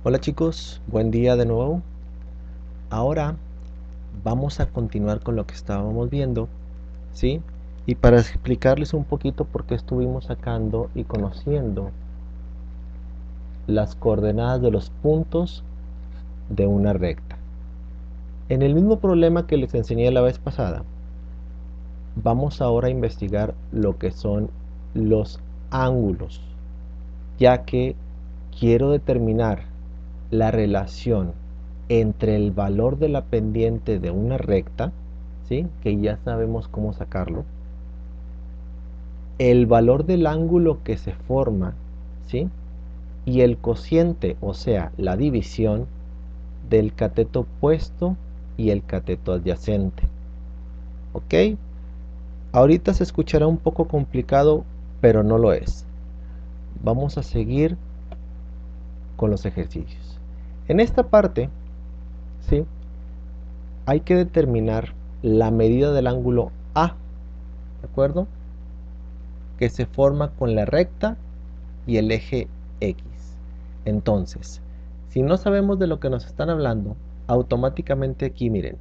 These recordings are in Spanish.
Hola chicos, buen día de nuevo. Ahora vamos a continuar con lo que estábamos viendo, ¿sí? Y para explicarles un poquito por qué estuvimos sacando y conociendo las coordenadas de los puntos de una recta. En el mismo problema que les enseñé la vez pasada, vamos ahora a investigar lo que son los ángulos, ya que quiero determinar la relación entre el valor de la pendiente de una recta, ¿sí? Que ya sabemos cómo sacarlo, el valor del ángulo que se forma, ¿sí? Y el cociente, o sea, la división del cateto opuesto y el cateto adyacente. ¿Ok? Ahorita se escuchará un poco complicado, pero no lo es. Vamos a seguir con los ejercicios. En esta parte, ¿sí? Hay que determinar la medida del ángulo A, ¿de acuerdo? Que se forma con la recta y el eje X. Entonces, si no sabemos de lo que nos están hablando, automáticamente aquí, miren,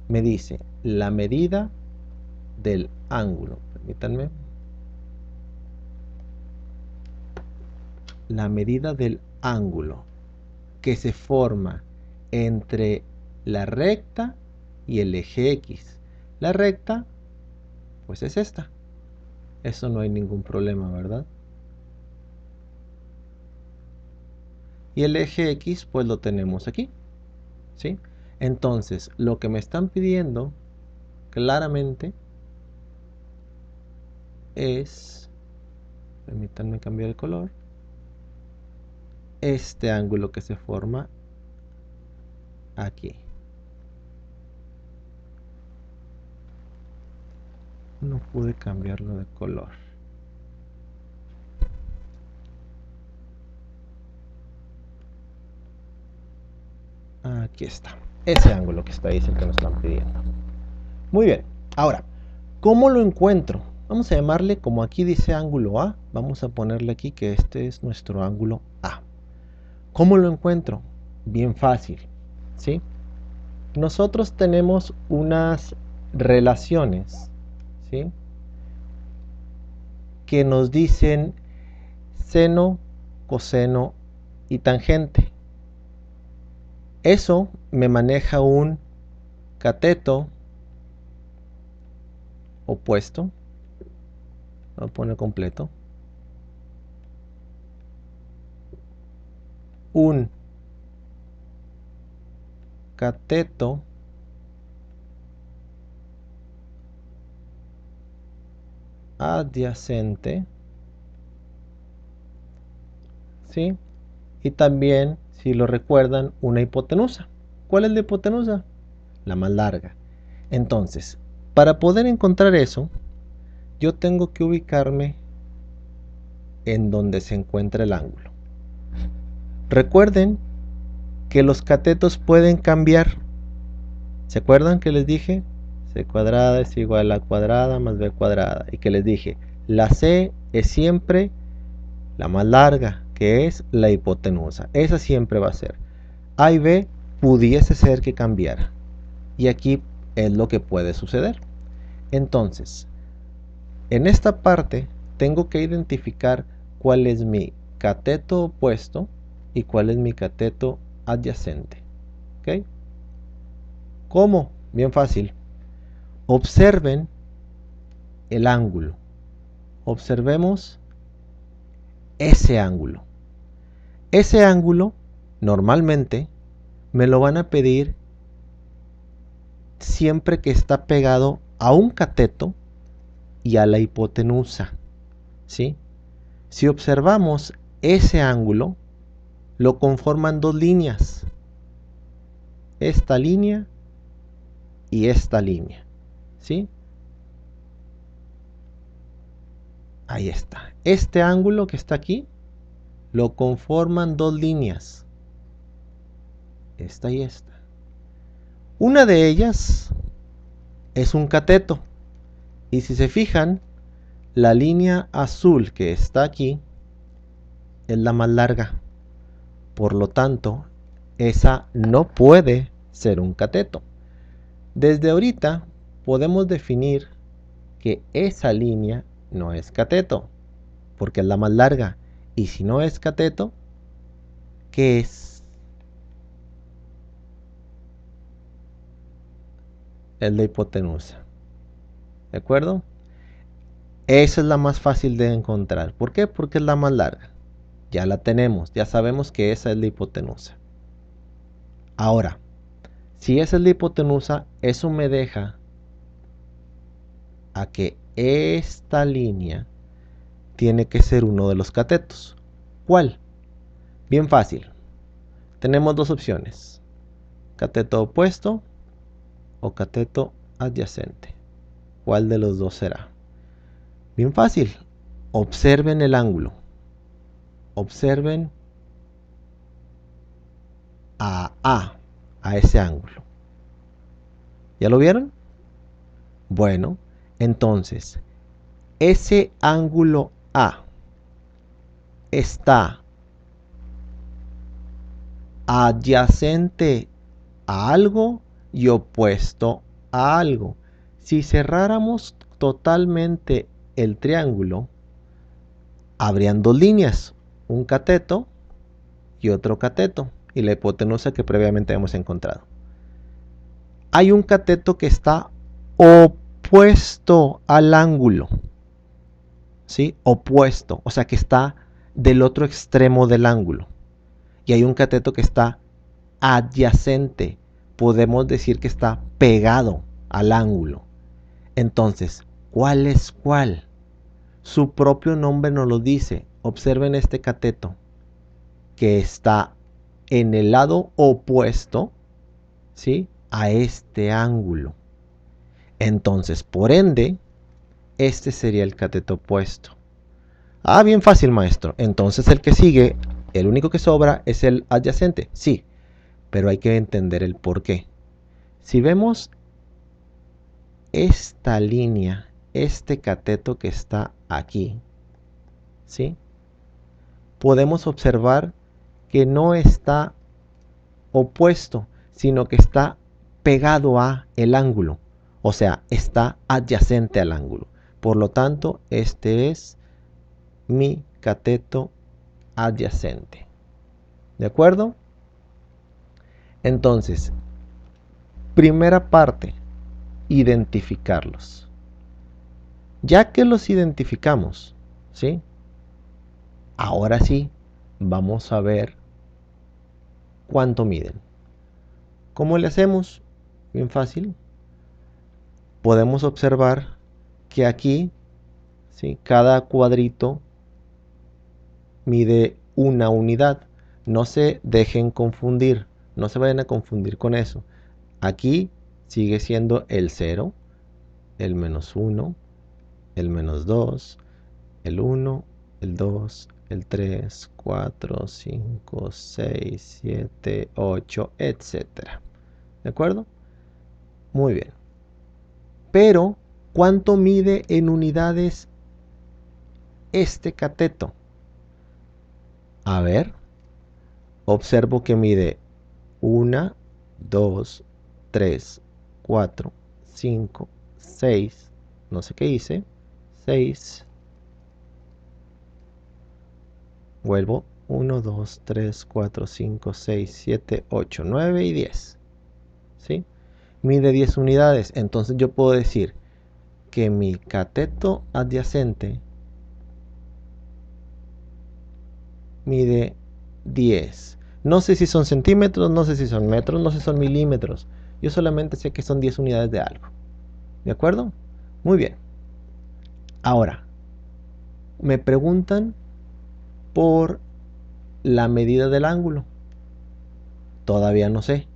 me dice la medida del ángulo. Permítanme. La medida del ángulo que se forma entre la recta y el eje X. La recta, pues es esta. Eso no hay ningún problema, ¿verdad? Y el eje X, pues lo tenemos aquí, ¿sí? Entonces, lo que me están pidiendo claramente es, permítanme cambiar el color, este ángulo que se forma aquí. No pude cambiarlo de color. Aquí está. Ese ángulo que está ahí es el que nos están pidiendo. Muy bien. Ahora, ¿cómo lo encuentro? Vamos a llamarle, como aquí dice ángulo A, vamos a ponerle aquí que este es nuestro ángulo A. ¿Cómo lo encuentro? Bien fácil, ¿sí? Nosotros tenemos unas relaciones, ¿sí? Que nos dicen seno, coseno y tangente. Eso me maneja un cateto opuesto. Lo pone completo. Un cateto adyacente, ¿sí? Y también, si lo recuerdan, una hipotenusa. ¿Cuál es la hipotenusa? La más larga. Entonces, para poder encontrar eso, yo tengo que ubicarme en donde se encuentra el ángulo. Recuerden que los catetos pueden cambiar. ¿Se acuerdan que les dije? C cuadrada es igual a cuadrada más b cuadrada. Y que les dije, la c es siempre la más larga, que es la hipotenusa. Esa siempre va a ser. A y b pudiese ser que cambiara. Y aquí es lo que puede suceder. Entonces, en esta parte tengo que identificar cuál es mi cateto opuesto y cuál es mi cateto adyacente. ¿Ok? ¿Cómo? Bien fácil. Observen el ángulo. Observemos ese ángulo. Ese ángulo normalmente me lo van a pedir siempre que está pegado a un cateto y a la hipotenusa, ¿sí? Si observamos ese ángulo, lo conforman dos líneas, esta línea y esta línea, ¿sí? Ahí está. Este ángulo que está aquí lo conforman dos líneas, esta y esta. Una de ellas es un cateto, y si se fijan, la línea azul que está aquí es la más larga. Por lo tanto, esa no puede ser un cateto. Desde ahorita podemos definir que esa línea no es cateto, porque es la más larga. Y si no es cateto, ¿qué es? Es la hipotenusa. ¿De acuerdo? Esa es la más fácil de encontrar. ¿Por qué? Porque es la más larga. Ya la tenemos, ya sabemos que esa es la hipotenusa. Ahora, si esa es la hipotenusa, eso me deja a que esta línea tiene que ser uno de los catetos. ¿Cuál? Bien fácil. Tenemos dos opciones. Cateto opuesto o cateto adyacente. ¿Cuál de los dos será? Bien fácil. Observen el ángulo. Observen a ese ángulo. ¿Ya lo vieron? Bueno, entonces, ese ángulo A está adyacente a algo y opuesto a algo. Si cerráramos totalmente el triángulo, habrían dos líneas, un cateto y otro cateto, y la hipotenusa que previamente hemos encontrado. Hay un cateto que está opuesto al ángulo, ¿sí? Opuesto, o sea que está del otro extremo del ángulo. Y hay un cateto que está adyacente, podemos decir que está pegado al ángulo. Entonces, ¿cuál es cuál? Su propio nombre nos lo dice. Observen este cateto que está en el lado opuesto, ¿sí?, a este ángulo. Entonces, por ende, este sería el cateto opuesto. Ah, bien fácil, maestro. Entonces el que sigue, el único que sobra es el adyacente. Sí, pero hay que entender el por qué. Si vemos esta línea, este cateto que está aquí, ¿sí?, podemos observar que no está opuesto, sino que está pegado a el ángulo, o sea, está adyacente al ángulo. Por lo tanto, este es mi cateto adyacente. ¿De acuerdo? Entonces, primera parte, identificarlos. Ya que los identificamos, ¿sí?, ahora sí, vamos a ver cuánto miden. ¿Cómo le hacemos? Bien fácil. Podemos observar que aquí, ¿sí?, cada cuadrito mide una unidad. No se dejen confundir, no se vayan a confundir con eso. Aquí sigue siendo el 0, el -1, el -2, el 1, el 2, el 3, 4, 5, 6, 7, 8, etc. ¿De acuerdo? Muy bien. Pero, ¿cuánto mide en unidades este cateto? A ver, observo que mide 1, 2, 3, 4, 5, 6, no sé qué hice, 6, vuelvo, 1, 2, 3, 4, 5, 6, 7, 8, 9 y 10, ¿sí? Mide 10 unidades, entonces yo puedo decir que mi cateto adyacente mide 10. No sé si son centímetros, no sé si son metros, no sé si son milímetros. Yo solamente sé que son 10 unidades de algo. ¿De acuerdo? Muy bien. Ahora, me preguntan por la medida del ángulo. Todavía no sé.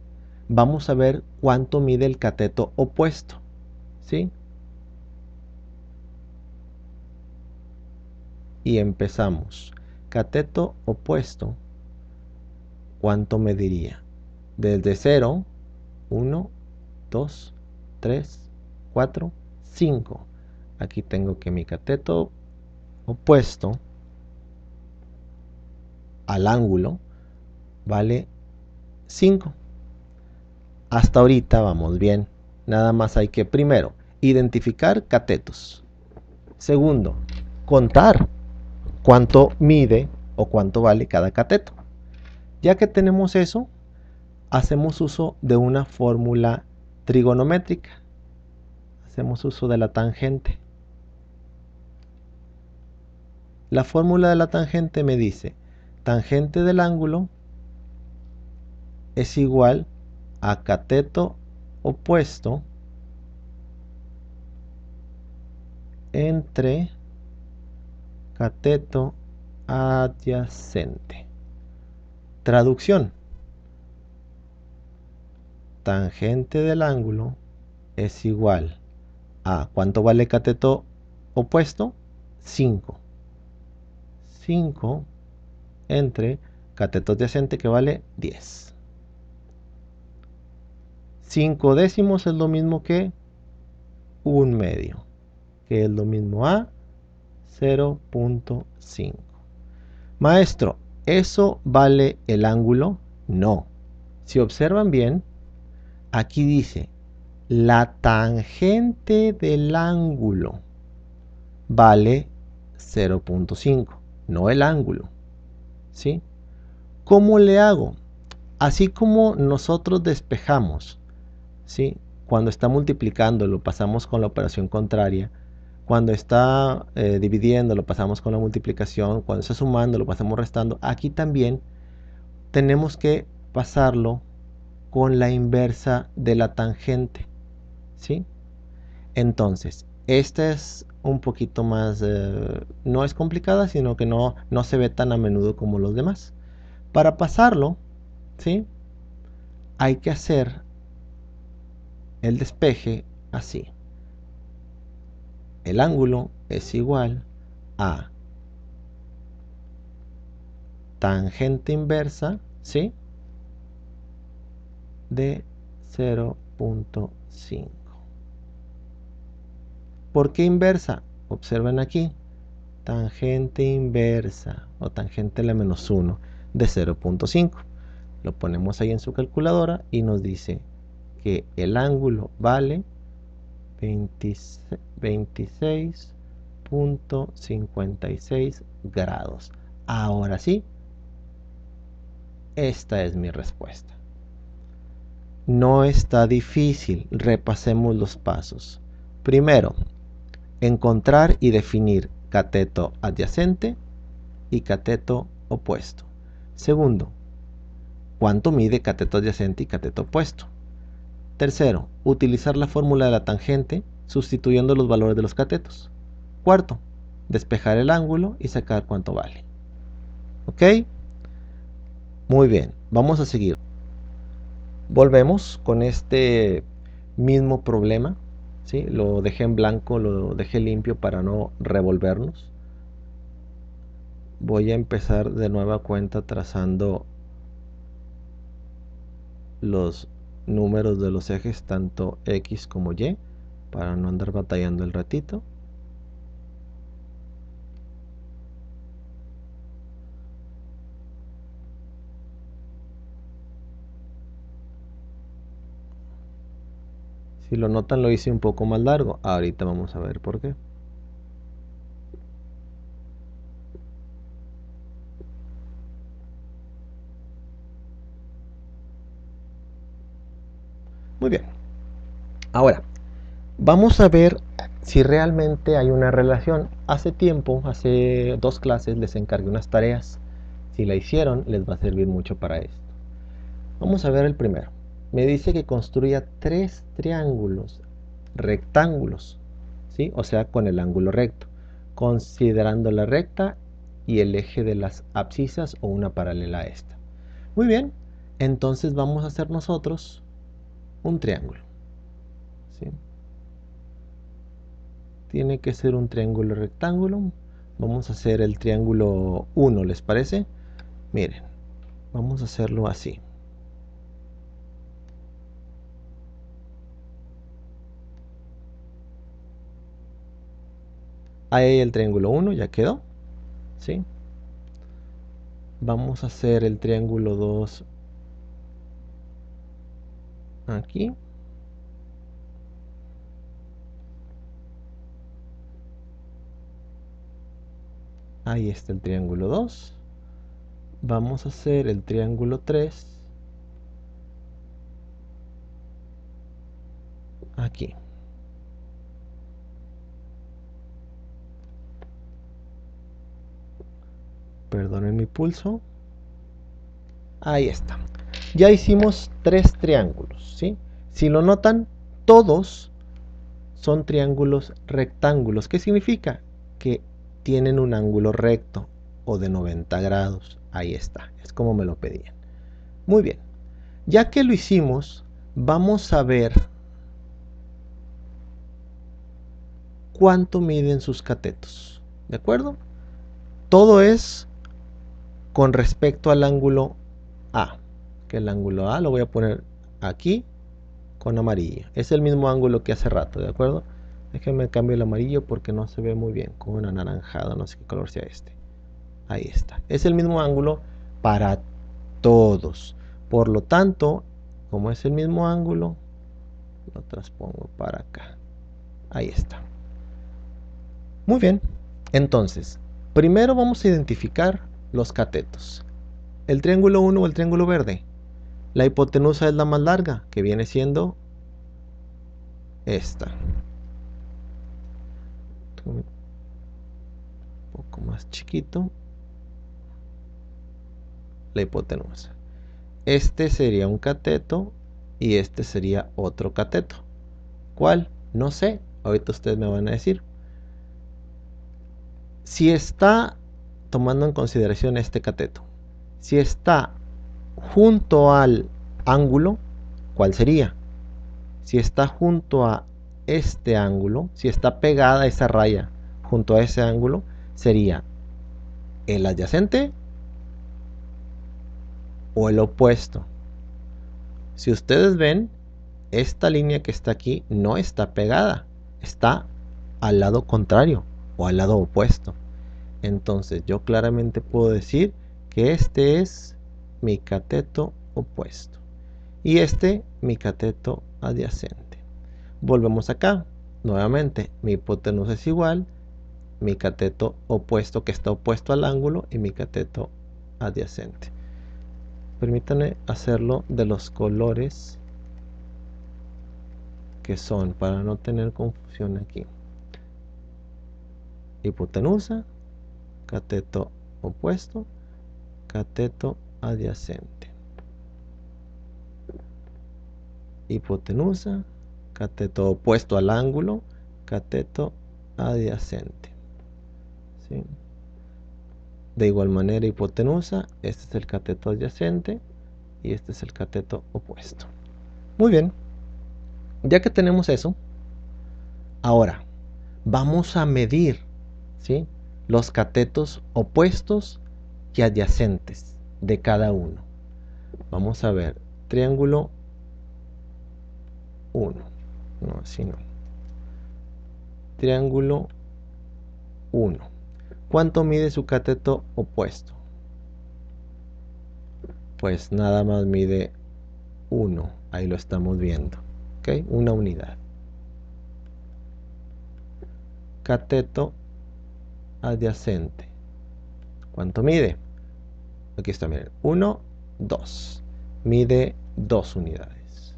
Vamos a ver cuánto mide el cateto opuesto, ¿sí? Y empezamos. Cateto opuesto, ¿cuánto mediría? Desde 0, 1, 2, 3, 4, 5. Aquí tengo que mi cateto opuesto al ángulo vale 5. Hasta ahorita vamos bien. Nada más hay que, primero, identificar catetos. Segundo, contar cuánto mide o cuánto vale cada cateto. Ya que tenemos eso, hacemos uso de una fórmula trigonométrica. Hacemos uso de la tangente. La fórmula de la tangente me dice, tangente del ángulo es igual a cateto opuesto entre cateto adyacente. Traducción. Tangente del ángulo es igual a ¿cuánto vale cateto opuesto? 5. 5 entre cateto adyacente que vale 10. 5 décimos es lo mismo que 1/2, que es lo mismo a 0.5. Maestro, ¿eso vale el ángulo? No. Si observan bien, aquí dice, la tangente del ángulo vale 0.5, no el ángulo. ¿Sí? ¿Cómo le hago? Así como nosotros despejamos, ¿sí? Cuando está multiplicando lo pasamos con la operación contraria, cuando está dividiendo lo pasamos con la multiplicación, cuando está sumando lo pasamos restando. Aquí también tenemos que pasarlo con la inversa de la tangente, ¿sí? Entonces, esta es un poquito más, no es complicada, sino que no se ve tan a menudo como los demás. Para pasarlo, ¿sí? Hay que hacer el despeje así. El ángulo es igual a tangente inversa, ¿sí? De 0.5. ¿Por qué inversa? Observen aquí. Tangente inversa o tangente a la menos 1 de 0.5. Lo ponemos ahí en su calculadora y nos dice que el ángulo vale 26.56 grados. Ahora sí, esta es mi respuesta. No está difícil, repasemos los pasos. Primero, encontrar y definir cateto adyacente y cateto opuesto. Segundo, cuánto mide cateto adyacente y cateto opuesto. Tercero, utilizar la fórmula de la tangente sustituyendo los valores de los catetos. Cuarto, despejar el ángulo y sacar cuánto vale. ¿Ok? Muy bien, vamos a seguir. Volvemos con este mismo problema. ¿Sí? Lo dejé en blanco, lo dejé limpio para no revolvernos. Voy a empezar de nueva cuenta trazando los números de los ejes tanto X como Y para no andar batallando el ratito. Si lo notan, lo hice un poco más largo. Ahorita vamos a ver por qué. Muy bien. Ahora, vamos a ver si realmente hay una relación. Hace tiempo, hace 2 clases, les encargué unas tareas. Si la hicieron, les va a servir mucho para esto. Vamos a ver el primero. Me dice que construya 3 triángulos rectángulos, ¿sí? O sea, con el ángulo recto, considerando la recta y el eje de las abscisas o una paralela a esta. Muy bien, entonces vamos a hacer nosotros un triángulo, ¿sí? Tiene que ser un triángulo rectángulo. Vamos a hacer el triángulo 1, ¿les parece? Miren, vamos a hacerlo así. Ahí el triángulo 1 ya quedó, ¿sí? Vamos a hacer el triángulo 2 aquí. Ahí está el triángulo 2. Vamos a hacer el triángulo 3 aquí. Perdonen mi pulso. Ahí está. Ya hicimos 3 triángulos, ¿sí? Si lo notan, todos son triángulos rectángulos. ¿Qué significa? Que tienen un ángulo recto o de 90 grados. Ahí está, es como me lo pedían. Muy bien, ya que lo hicimos, vamos a ver cuánto miden sus catetos. ¿De acuerdo? Todo es con respecto al ángulo A. Que el ángulo A lo voy a poner aquí con amarillo. Es el mismo ángulo que hace rato, ¿de acuerdo? Déjenme cambiar el amarillo porque no se ve muy bien. Con un anaranjado, no sé qué color sea este. Ahí está. Es el mismo ángulo para todos. Por lo tanto, como es el mismo ángulo, lo transpongo para acá. Ahí está. Muy bien. Entonces, primero vamos a identificar los catetos. El triángulo 1 o el triángulo verde. La hipotenusa es la más larga, que viene siendo esta. Un poco más chiquito. La hipotenusa. Este sería un cateto y este sería otro cateto. ¿Cuál? No sé. Ahorita ustedes me van a decir. Si está tomando en consideración este cateto, si está junto al ángulo, ¿cuál sería? Si está junto a este ángulo, si está pegada esa raya junto a ese ángulo, sería el adyacente o el opuesto. Si ustedes ven, esta línea que está aquí no está pegada, está al lado contrario o al lado opuesto. Entonces yo claramente puedo decir que este es mi cateto opuesto y este mi cateto adyacente. Volvemos acá. Nuevamente, mi hipotenusa es igual, mi cateto opuesto que está opuesto al ángulo y mi cateto adyacente. Permítanme hacerlo de los colores que son para no tener confusión aquí. Hipotenusa, cateto opuesto, cateto adyacente. Hipotenusa, cateto opuesto al ángulo, cateto adyacente. ¿Sí? De igual manera, hipotenusa, este es el cateto adyacente y este es el cateto opuesto. Muy bien, ya que tenemos eso, ahora vamos a medir, ¿sí?, los catetos opuestos y adyacentes de cada uno. Vamos a ver, triángulo 1, no, así no. Triángulo 1. ¿Cuánto mide su cateto opuesto? Pues nada más mide 1, ahí lo estamos viendo, ¿ok? Una unidad. Cateto adyacente. ¿Cuánto mide? Aquí está, miren, 1, 2. Mide 2 unidades.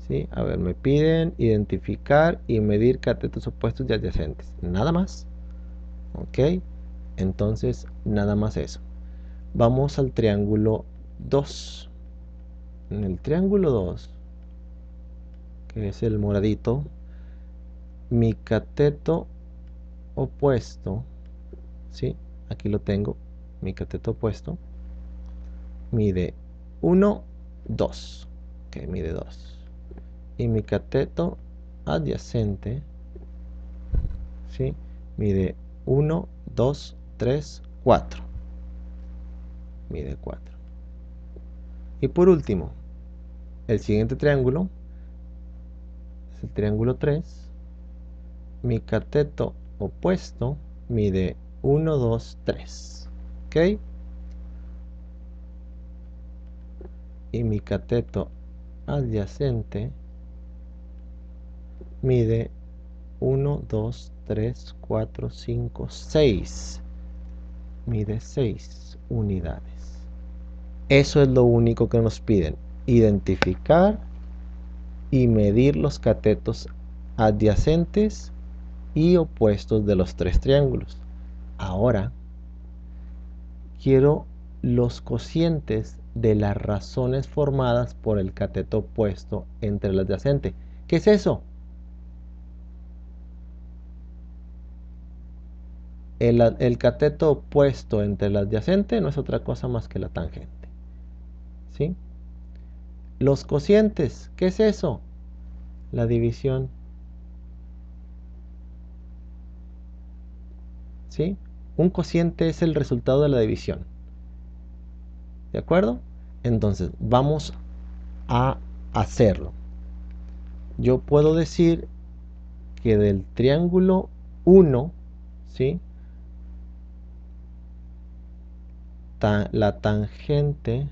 ¿Sí? A ver, me piden identificar y medir catetos opuestos y adyacentes. Nada más. ¿Ok? Entonces, nada más eso. Vamos al triángulo 2. En el triángulo 2, que es el moradito, mi cateto opuesto, ¿sí? Aquí lo tengo, mi cateto opuesto, mide 1, 2, que mide 2. Y mi cateto adyacente, ¿sí?, mide 1, 2, 3, 4. Mide 4. Y por último, el siguiente triángulo es el triángulo 3. Mi cateto opuesto mide 1, 2, 3. ¿Ok? Y mi cateto adyacente mide 1, 2, 3, 4, 5, 6. Mide 6 unidades. Eso es lo único que nos piden. Identificar y medir los catetos adyacentes y opuestos de los tres triángulos. Ahora quiero los cocientes de las razones formadas por el cateto opuesto entre el adyacente. ¿Qué es eso? El cateto opuesto entre el adyacente no es otra cosa más que la tangente. ¿Sí? Los cocientes, ¿qué es eso? La división. ¿Sí? Un cociente es el resultado de la división. ¿De acuerdo? Entonces, vamos a hacerlo. Yo puedo decir que del triángulo 1, ¿sí? La tangente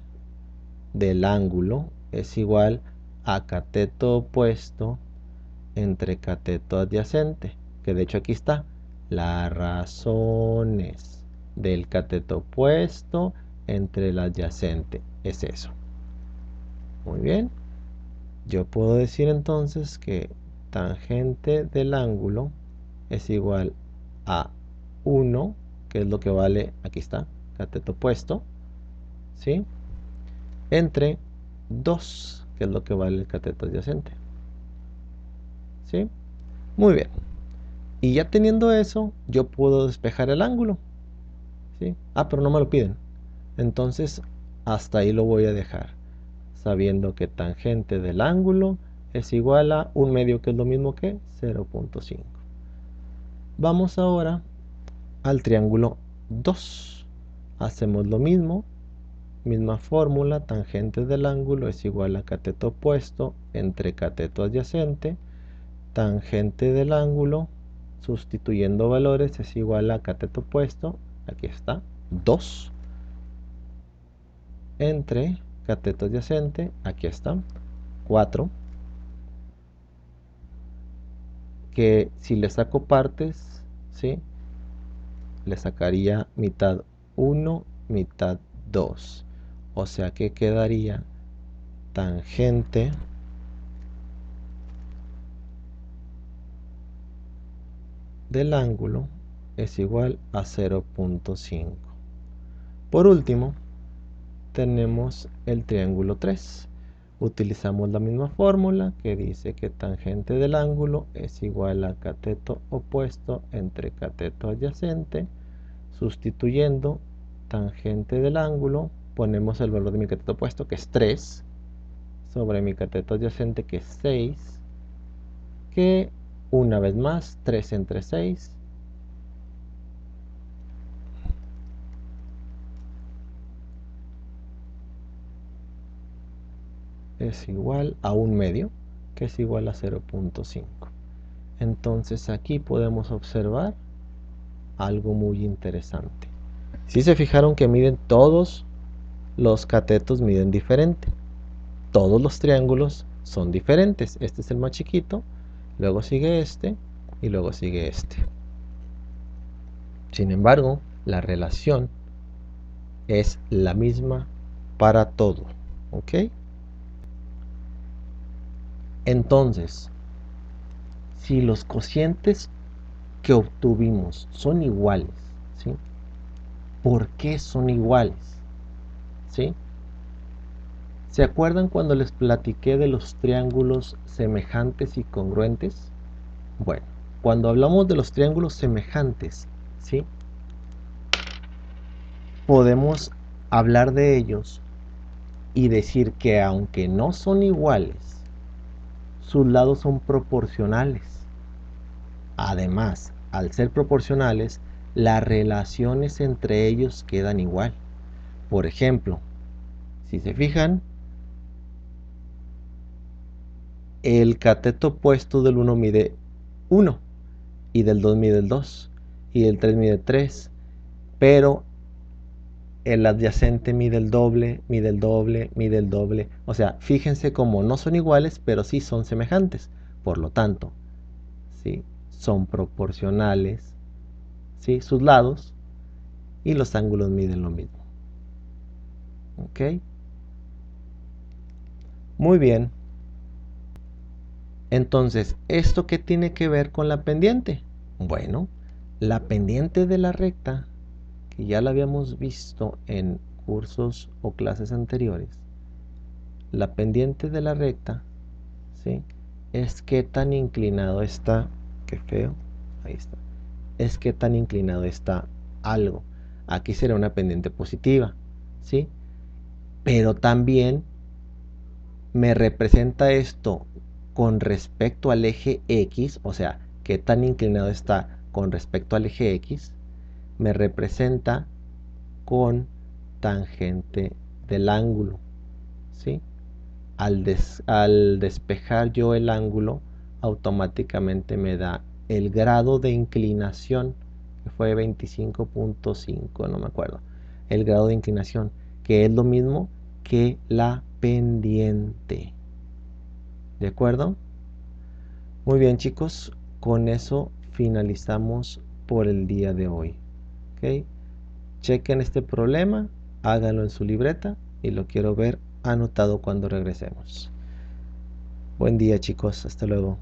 del ángulo es igual a cateto opuesto entre cateto adyacente, que de hecho aquí está, las razones del cateto opuesto entre el adyacente, es eso. Muy bien, yo puedo decir entonces que tangente del ángulo es igual a 1, que es lo que vale, aquí está, cateto opuesto, ¿sí? Entre 2, que es lo que vale el cateto adyacente. ¿Sí? Muy bien. Y ya teniendo eso, yo puedo despejar el ángulo. ¿Sí? Ah, pero no me lo piden. Entonces, hasta ahí lo voy a dejar. Sabiendo que tangente del ángulo es igual a 1/2, que es lo mismo que 0.5. Vamos ahora al triángulo 2. Hacemos lo mismo. Misma fórmula, tangente del ángulo es igual a cateto opuesto entre cateto adyacente. Tangente del ángulo, sustituyendo valores, es igual a cateto opuesto, aquí está, 2, entre cateto adyacente, aquí está, 4, que si le saco partes, ¿sí? Le sacaría mitad 1, mitad 2. O sea que quedaría tangente del ángulo es igual a 0.5. Por último, tenemos el triángulo 3. Utilizamos la misma fórmula que dice que tangente del ángulo es igual a cateto opuesto entre cateto adyacente. Sustituyendo tangente del ángulo, ponemos el valor de mi cateto opuesto, que es 3, sobre mi cateto adyacente, que es 6, que una vez más, 3 entre 6, es igual a 1/2, que es igual a 0.5. Entonces aquí podemos observar algo muy interesante. Si se fijaron que miden todos los catetos, miden diferente. Todos los triángulos son diferentes. Este es el más chiquito, luego sigue este y luego sigue este. Sin embargo, la relación es la misma para todo. ¿Ok? Entonces, si los cocientes que obtuvimos son iguales, ¿sí? ¿Por qué son iguales? ¿Sí? ¿Se acuerdan cuando les platiqué de los triángulos semejantes y congruentes? Bueno, cuando hablamos de los triángulos semejantes, ¿sí? Podemos hablar de ellos y decir que aunque no son iguales, sus lados son proporcionales. Además, al ser proporcionales, las relaciones entre ellos quedan igual. Por ejemplo, si se fijan, el cateto opuesto del 1 mide 1, y del 2 mide el 2, y del 3 mide 3, pero el adyacente mide el doble, mide el doble, mide el doble. O sea, fíjense cómo no son iguales, pero sí son semejantes. Por lo tanto, ¿sí? Son proporcionales, ¿sí? Sus lados, y los ángulos miden lo mismo. ¿Ok? Muy bien. Entonces, ¿esto qué tiene que ver con la pendiente? Bueno, la pendiente de la recta, que ya la habíamos visto en cursos o clases anteriores, la pendiente de la recta, ¿sí? Es qué tan inclinado está, qué feo, ahí está, es qué tan inclinado está algo. Aquí será una pendiente positiva, ¿sí? Pero también me representa esto con respecto al eje X, o sea, qué tan inclinado está con respecto al eje X, me representa con tangente del ángulo, ¿sí? Al despejar yo el ángulo, automáticamente me da el grado de inclinación, que fue 25.5, no me acuerdo, el grado de inclinación, que es lo mismo que la pendiente. ¿De acuerdo? Muy bien, chicos, con eso finalizamos por el día de hoy. ¿Ok? Chequen este problema, háganlo en su libreta y lo quiero ver anotado cuando regresemos. Buen día, chicos, hasta luego.